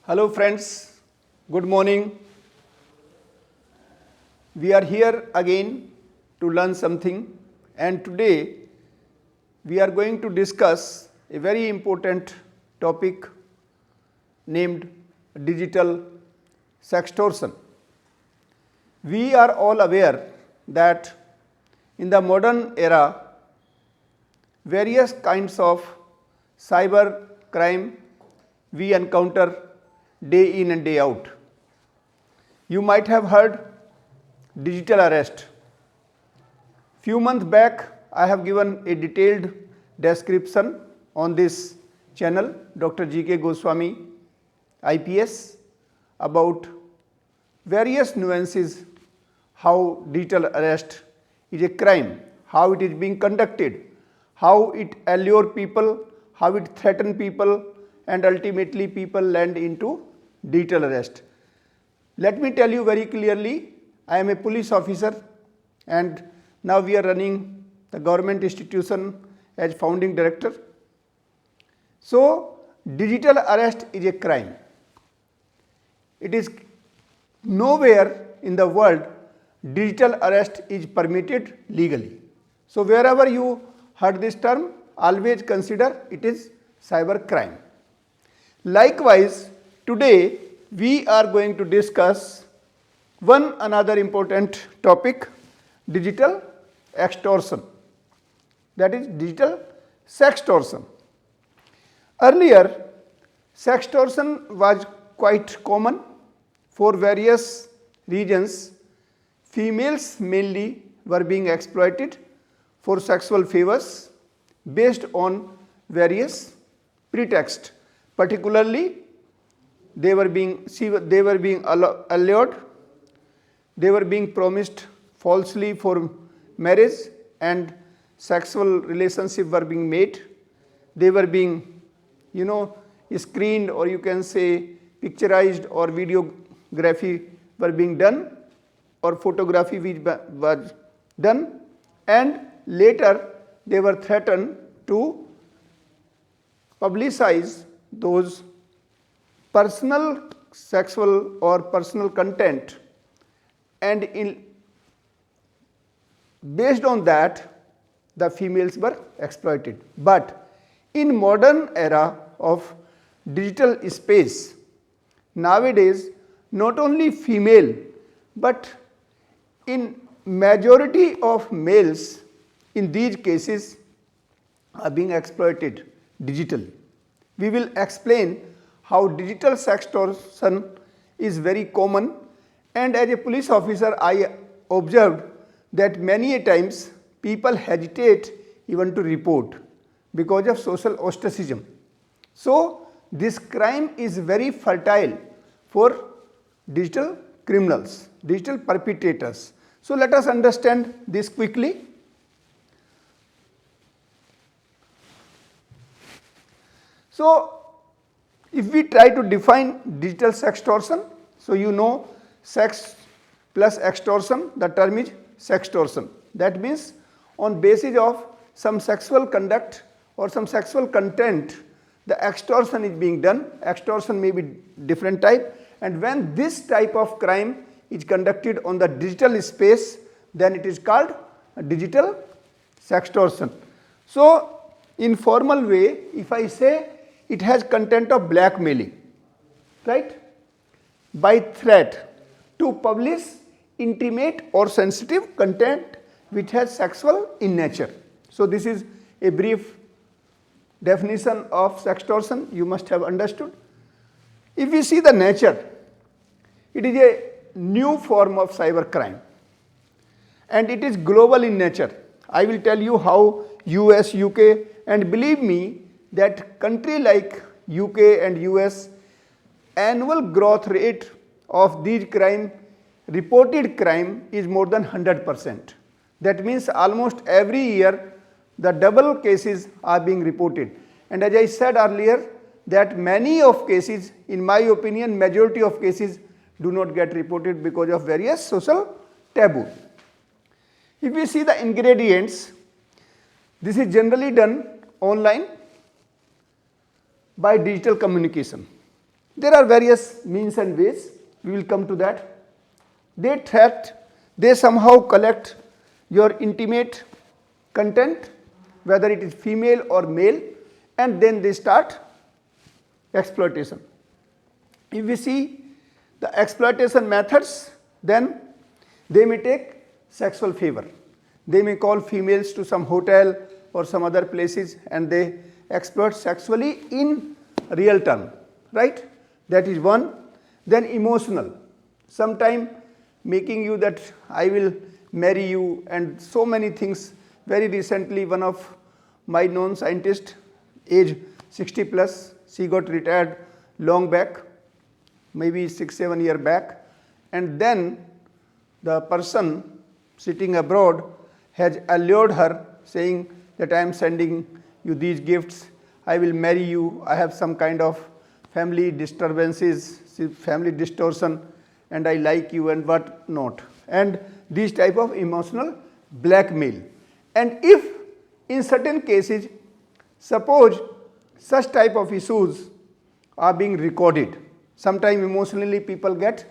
Hello friends, good morning. We are here again to learn something, and today we are going to discuss a very important topic named digital sextortion. We are all aware that in the modern era, various kinds of cyber crime we encounter day in and day out. You might have heard digital arrest. Few months back, I have given a detailed description on this channel, Dr. G.K. Goswami, IPS, about various nuances how digital arrest is a crime, how it is being conducted, how it allure people, how it threaten people, and ultimately people land into digital arrest. Let me tell you very clearly, I am a police officer and now we are running the government institution as founding director. So, digital arrest is a crime. It is nowhere in the world digital arrest is permitted legally. So, wherever you heard this term, always consider it is cyber crime. Likewise, today we are going to discuss one another important topic, digital extortion, that is digital sextortion. Earlier, sextortion was quite common for various reasons. Females mainly were being exploited for sexual favors based on various pretexts. Particularly, they were being allured, they were being promised falsely for marriage, and sexual relationships were being made. They were being, screened, or you can say picturized, or videography were being done, or photography which was done, and later they were threatened to publicize those personal sexual or personal content, and based on that the females were exploited. But in modern era of digital space, nowadays not only female but in majority of males in these cases are being exploited digitally. We will explain how digital sextortion is very common, and as a police officer I observed that many a times people hesitate even to report because of social ostracism. So, this crime is very fertile for digital criminals, digital perpetrators. So, let us understand this quickly. So, if we try to define digital sextortion, so you know sex plus extortion, the term is sextortion. That means on basis of some sexual conduct or some sexual content, the extortion is being done. Extortion may be different type, and when this type of crime is conducted on the digital space, then it is called digital sextortion. So, in formal way, if I say it has content of blackmailing, right, by threat to publish intimate or sensitive content which has sexual in nature. So, this is a brief definition of sextortion you must have understood. If we see the nature, it is a new form of cyber crime and it is global in nature. I will tell you how US, UK, and believe me that country like UK and US, annual growth rate of these crime, reported crime is more than 100%. That means almost every year the double cases are being reported. And as I said earlier that many of cases, in my opinion, majority of cases do not get reported because of various social taboo. If we see the ingredients, this is generally done online. by digital communication. There are various means and ways, we will come to that. They somehow collect your intimate content, whether it is female or male, and then they start exploitation. If we see the exploitation methods, then they may take sexual favor. They may call females to some hotel or some other places and they exploit sexually in real time, right? That is one. Then emotional, sometime making you that I will marry you and so many things. Very recently, one of my known scientists, age 60 plus, she got retired long back, maybe 6-7 years back, and then the person sitting abroad has allured her saying that I am sending you these gifts, I will marry you, I have some kind of family disturbances, family distortion, and I like you and what not, and these type of emotional blackmail. And if in certain cases, suppose such type of issues are being recorded, sometime emotionally people get,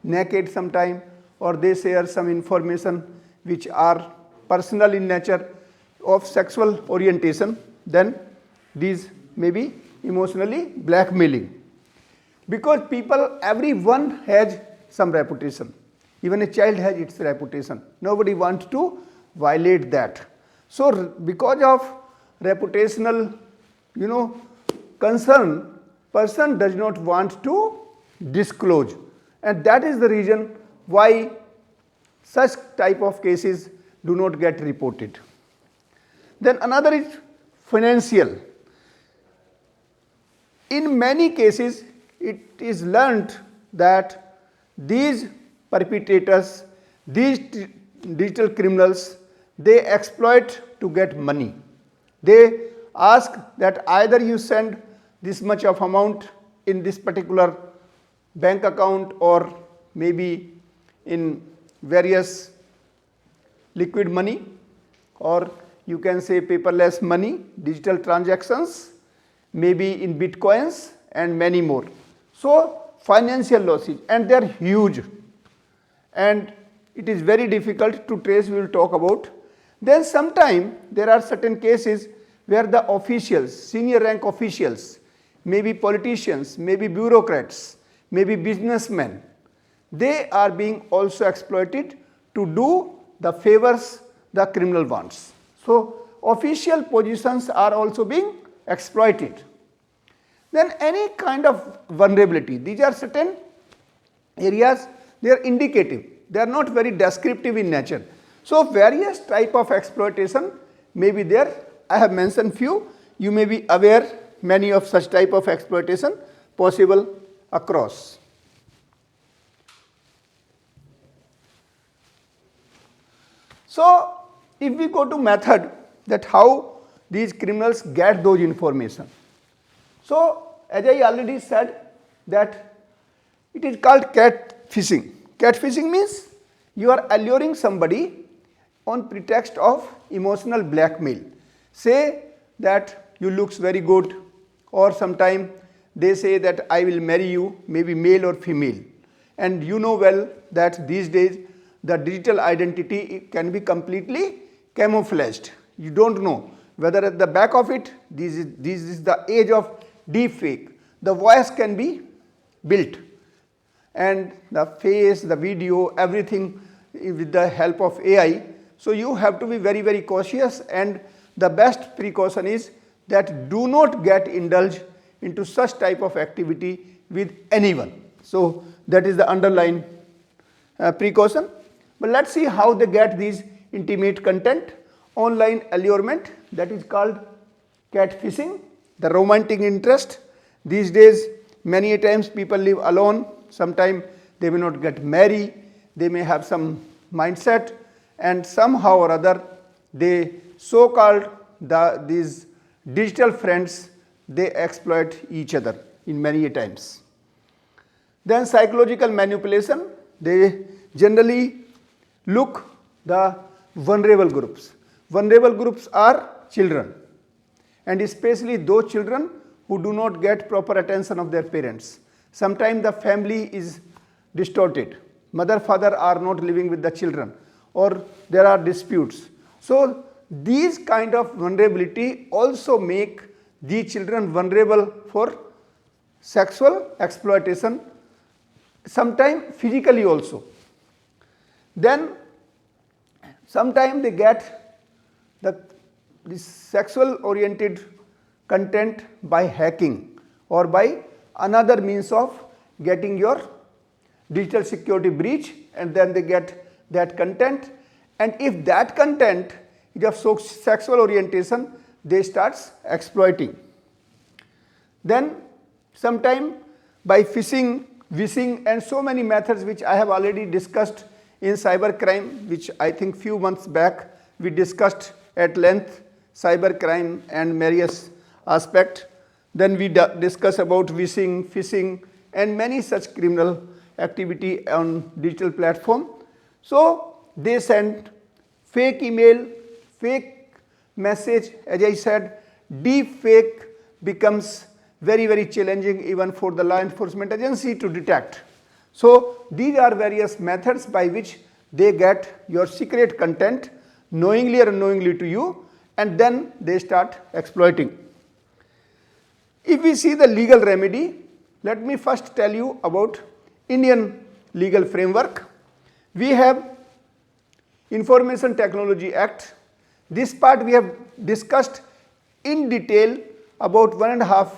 naked sometime, or they share some information which are personal in nature of sexual orientation, then these may be emotionally blackmailing. Because everyone has some reputation. Even a child has its reputation. Nobody wants to violate that. So because of reputational, concern, person does not want to disclose. And that is the reason why such type of cases do not get reported. Then another is financial. In many cases, it is learnt that these perpetrators, these digital criminals, they exploit to get money. They ask that either you send this much of amount in this particular bank account or maybe in various liquid money, or you can say paperless money, digital transactions, maybe in bitcoins and many more. So financial losses, and they are huge, and it is very difficult to trace, we will talk about. Then sometime there are certain cases where the officials, senior rank officials, maybe politicians, maybe bureaucrats, maybe businessmen, they are being also exploited to do the favors the criminal wants. So official positions are also being exploited. Then any kind of vulnerability, these are certain areas, they are indicative, they are not very descriptive in nature. So various type of exploitation may be there. I have mentioned few, you may be aware many of such type of exploitation possible across. So if we go to method, that how these criminals get those information. So as I already said that it is called catfishing. Catfishing means you are alluring somebody on pretext of emotional blackmail. Say that you looks very good, or sometime they say that I will marry you, maybe male or female. And you know well that these days the digital identity can be completely camouflaged. You don't know whether at the back of it, this is the age of deepfake. The voice can be built, and the face, the video, everything with the help of AI. So you have to be very, very cautious, and the best precaution is that do not get indulged into such type of activity with anyone. So that is the underlying precaution. But let's see how they get these intimate content. Online allurement, that is called catfishing. The romantic interest. These days many a times people live alone, sometimes they may not get married, they may have some mindset, and somehow or other they so-called these digital friends, they exploit each other in many a times. Then psychological manipulation, they generally look the vulnerable groups. Vulnerable groups are children, and especially those children who do not get proper attention of their parents. Sometimes the family is distorted. Mother, father are not living with the children, or there are disputes. So these kind of vulnerability also make these children vulnerable for sexual exploitation, sometimes physically also. Then sometimes they get this sexual oriented content by hacking or by another means of getting your digital security breach, and then they get that content, and if that content is of sexual orientation, they start exploiting. Then sometime by phishing, wishing, and so many methods which I have already discussed in cybercrime, which I think few months back we discussed at length cybercrime and various aspect. Then we discuss about wishing, phishing, and many such criminal activity on digital platform. So they send fake email, fake message. As I said, deep fake becomes very, very challenging even for the law enforcement agency to detect. So these are various methods by which they get your secret content knowingly or unknowingly to you, and then they start exploiting. If we see the legal remedy, let me first tell you about Indian legal framework. We have Information Technology Act. This part we have discussed in detail about 1.5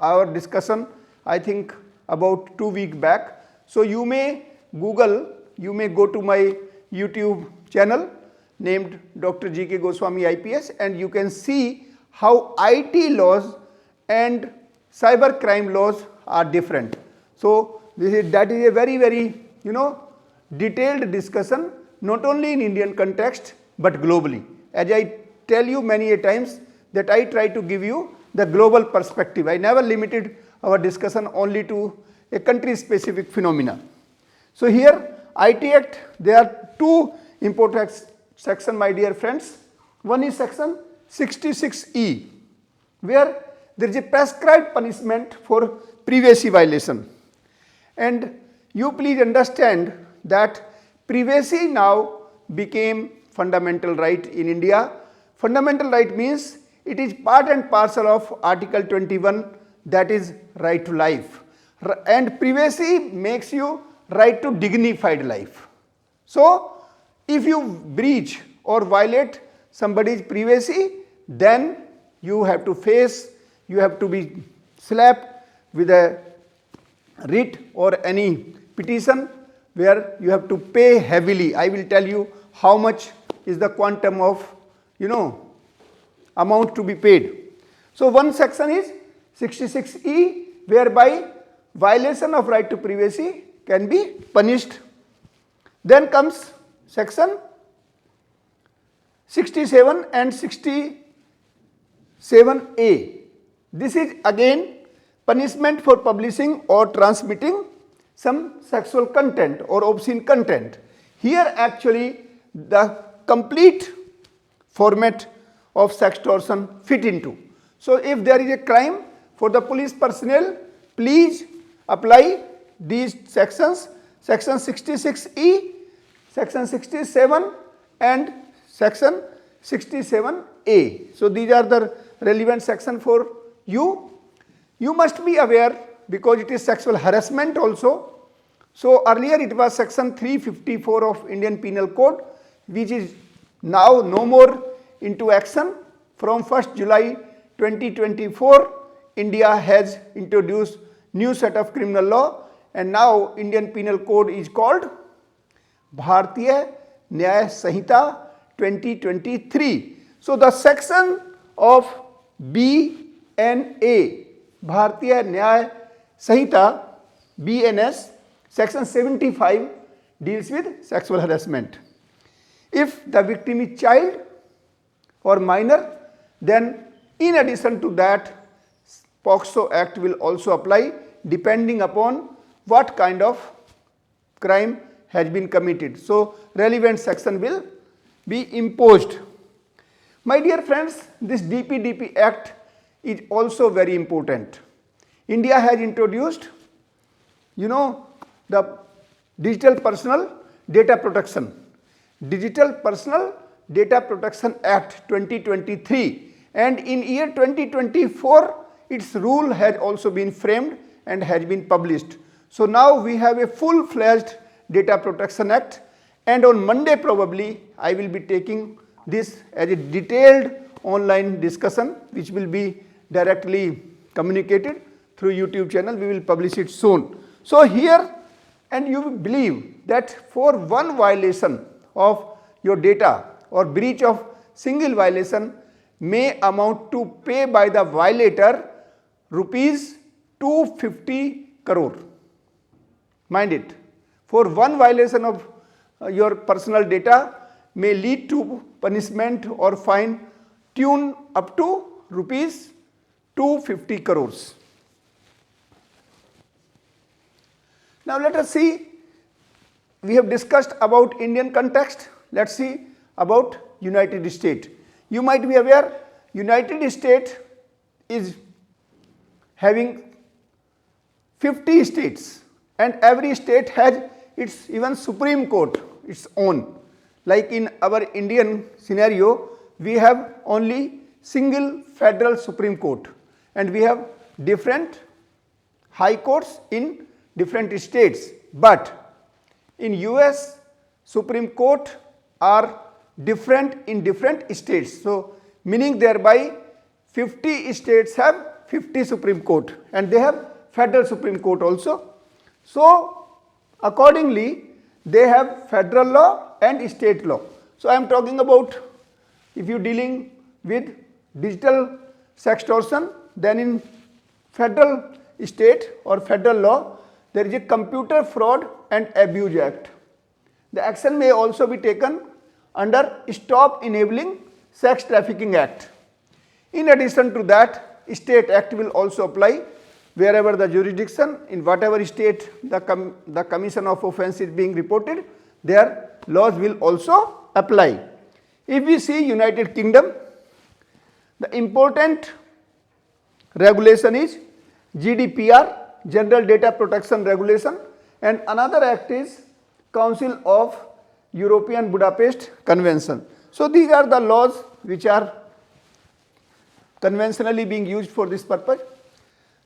hour discussion, I think about 2 weeks back. So you may Google, you may go to my YouTube channel named Dr. G.K. Goswami IPS, and you can see how IT laws and cybercrime laws are different. So that is a very, very detailed discussion, not only in Indian context but globally. As I tell you many a times that I try to give you the global perspective. I never limited our discussion only to a country specific phenomena. So here IT Act, there are two important sections, my dear friends. One is section 66E, where there is a prescribed punishment for privacy violation. And you please understand that privacy now became fundamental right in India. Fundamental right means it is part and parcel of Article 21, that is right to life. And privacy makes you right to dignified life. So if you breach or violate somebody's privacy, then you have to face, you have to be slapped with a writ or any petition where you have to pay heavily. I will tell you how much is the quantum of amount to be paid. So one section is 66E, whereby violation of right to privacy can be punished. Then comes section 67 and 67A. This is again punishment for publishing or transmitting some sexual content or obscene content. Here actually the complete format of sextortion fit into. So if there is a crime, for the police personnel, please apply these sections, section 66E, section 67 and section 67A. So these are the relevant section for you. You must be aware, because it is sexual harassment also. So earlier it was section 354 of Indian Penal Code, which is now no more into action. From 1st July 2024, India has introduced new set of criminal law, and now Indian Penal Code is called Bharatiya Nyaya Sanhita 2023. So the section of B and A, Bharatiya Nyaya Sanhita, BNS, section 75 deals with sexual harassment. If the victim is child or minor, then in addition to that, POCSO Act will also apply depending upon what kind of crime has been committed. So relevant section will be imposed. My dear friends, this DPDP Act is also very important. India has introduced, the Digital Personal Data Protection. Digital Personal Data Protection Act 2023, and in year 2024 its rule has also been framed and has been published. So now we have a full-fledged Data Protection Act, and on Monday probably I will be taking this as a detailed online discussion which will be directly communicated through YouTube channel. We will publish it soon. So here, and you will believe that for one violation of your data or breach of single violation may amount to pay by the violator rupees 250 crore. Mind it, for one violation of your personal data may lead to punishment or fine tune up to rupees 250 crores. Now let us see, we have discussed about Indian context. Let us see about United States. You might be aware United States is having 50 states, and every state has its even Supreme Court, its own. Like in our Indian scenario, we have only single federal Supreme Court, and we have different high courts in different states. But in US, Supreme Court are different in different states. So meaning thereby 50 states have 50 Supreme Court, and they have federal Supreme Court also. So accordingly they have federal law and state law. So I am talking about, if you dealing with digital sextortion, then in federal state or federal law there is a Computer Fraud and Abuse Act. The action may also be taken under Stop Enabling Sex Trafficking Act. In addition to that, State Act will also apply wherever the jurisdiction, in whatever state the commission of offence is being reported, their laws will also apply. If we see United Kingdom, the important regulation is GDPR, General Data Protection Regulation, and another act is Council of European Budapest Convention. So these are the laws which are conventionally being used for this purpose.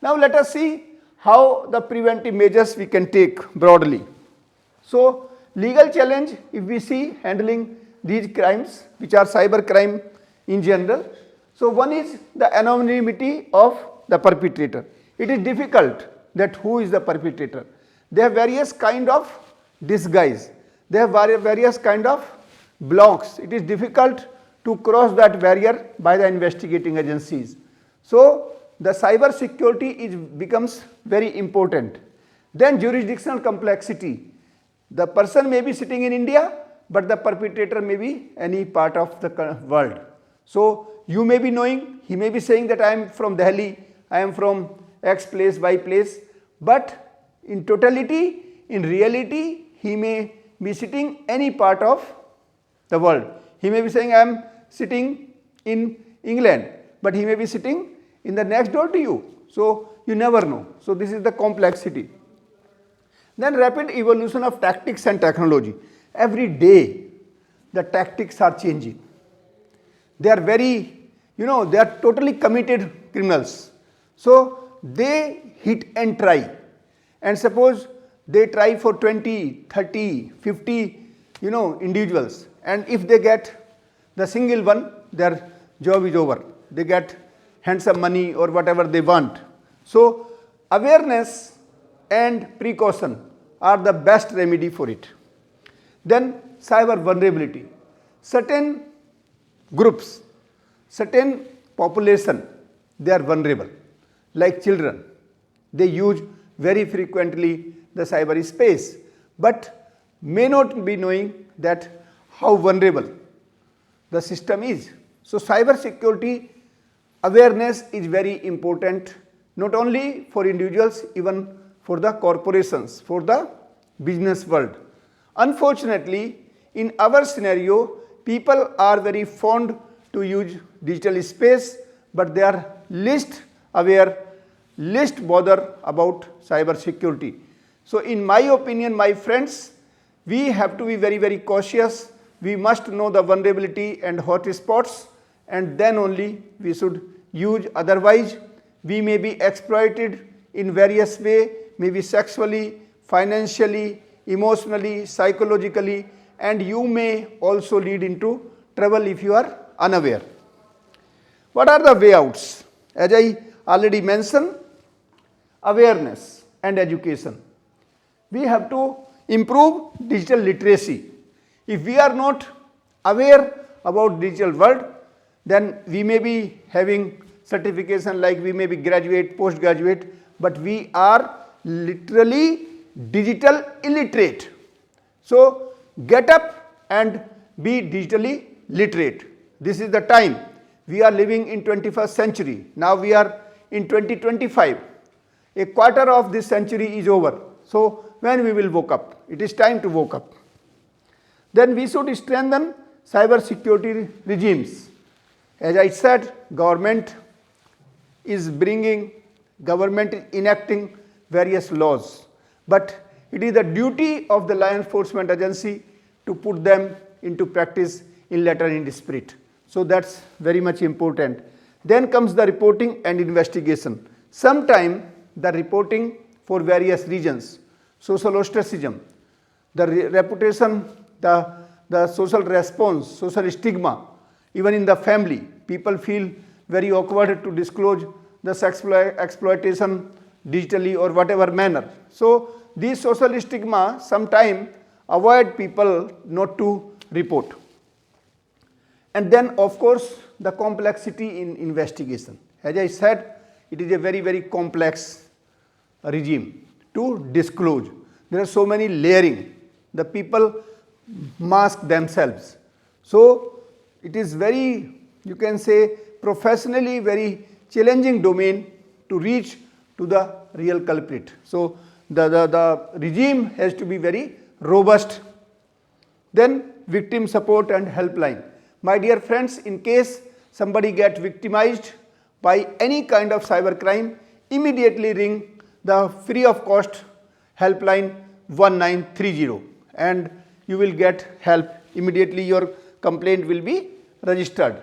Now let us see how the preventive measures we can take broadly. So legal challenge, if we see handling these crimes which are cyber crime in general. So one is the anonymity of the perpetrator. It is difficult that who is the perpetrator. They have various kind of disguise. They have various kind of blocks. It is difficult to cross that barrier by the investigating agencies. So the cyber security becomes very important. Then jurisdictional complexity. The person may be sitting in India, but the perpetrator may be any part of the world. So you may be knowing, he may be saying that I am from Delhi, I am from X place, Y place, but in totality, in reality, he may be sitting any part of the world. He may be saying I am sitting in England, but he may be sitting in the next door to you. So you never know. So this is the complexity. Then rapid evolution of tactics and technology. Every day the tactics are changing. They are very, they are totally committed criminals. So they hit and try, and suppose they try for 20, 30, 50, individuals, and if they get the single one, their job is over. They get handsome money or whatever they want. So awareness and precaution are the best remedy for it. Then cyber vulnerability. Certain groups, certain population, they are vulnerable, like children. They use very frequently the cyber space, but may not be knowing that how vulnerable the system is. So cyber security awareness is very important, not only for individuals, even for the corporations, for the business world. Unfortunately, in our scenario, people are very fond to use digital space, but they are least aware, least bother about cyber security. So in my opinion, my friends, we have to be very, very cautious. We must know the vulnerability and hotspots, and then only we should use. Otherwise, we may be exploited in various ways, maybe sexually, financially, emotionally, psychologically, and you may also lead into trouble if you are unaware. What are the way outs? As I already mentioned, awareness and education. We have to improve digital literacy. If we are not aware about digital world, then we may be having certification like we may be graduate, postgraduate, but we are literally digital illiterate. So get up and be digitally literate. This is the time. We are living in 21st century. Now we are in 2025. A quarter of this century is over. So when we will wake up? It is time to wake up. Then we should strengthen cyber security regimes. As I said, government is enacting various laws, but it is the duty of the law enforcement agency to put them into practice in letter and in spirit. So that's very much important. Then comes the reporting and investigation. Sometimes the reporting for various reasons, social ostracism, the reputation, the social response, social stigma, even in the family, people feel very awkward to disclose the sex exploitation digitally or whatever manner. So these social stigma sometimes avoid people not to report. And then of course the complexity in investigation. As I said, it is a very, very complex regime to disclose. There are so many layering. The people mask themselves. So it is very, you can say, professionally very challenging domain to reach to the real culprit. So the regime has to be very robust. Then victim support and helpline. My dear friends, in case somebody gets victimized by any kind of cyber crime, immediately ring the free of cost helpline 1930 and you will get help. Immediately your complaint will be registered.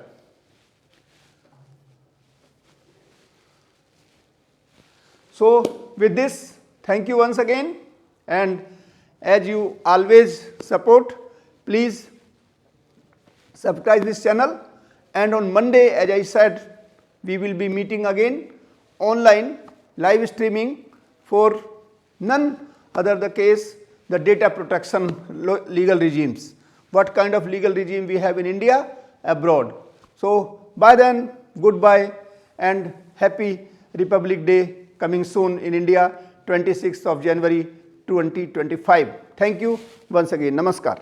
So with this, thank you once again, and as you always support, please subscribe this channel, and on Monday, as I said, we will be meeting again online live streaming for none other the case the data protection legal regimes. What kind of legal regime we have in India, abroad. So by then, goodbye and happy Republic Day coming soon in India, 26th of January 2025. Thank you once again. Namaskar.